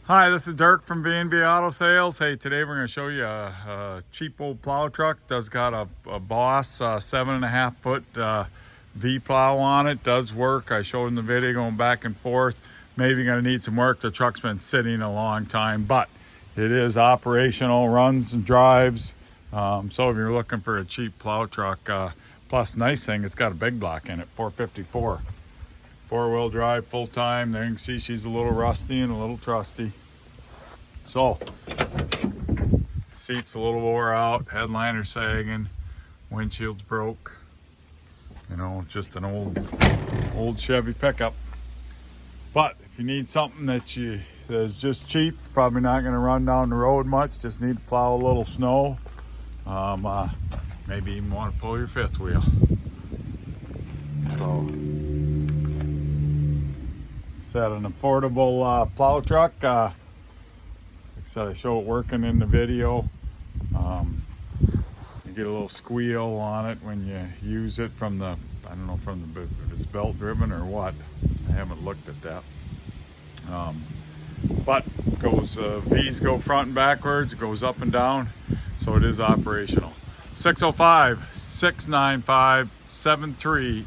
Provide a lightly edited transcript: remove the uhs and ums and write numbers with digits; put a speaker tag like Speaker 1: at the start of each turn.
Speaker 1: Hi, this is Dirk from V Auto Sales. Hey, today we're going to show you a cheap old plow truck. Does got a Boss 7.5 foot V Plow on it. Does work. I showed in the video going back and forth. Maybe going to need some work. The truck's been sitting a long time, but it is operational, runs and drives. So if you're looking for a cheap plow truck, plus nice thing, it's got a big block in it, 454. Four-wheel drive, full-time. There you can see she's a little rusty and a little trusty. So, seat's a little wore out, headliner sagging, windshield's broke. You know, just an old Chevy pickup. But if you need something that is just cheap, probably not going to run down the road much, just need to plow a little snow. Maybe even want to pull your fifth wheel. So, said an affordable plow truck. Like I said, I show it working in the video. You get a little squeal on it when you use it from the, I don't know if it's belt driven or what. I haven't looked at that. But goes V's go front and backwards, it goes up and down, so it is operational. 605-695-73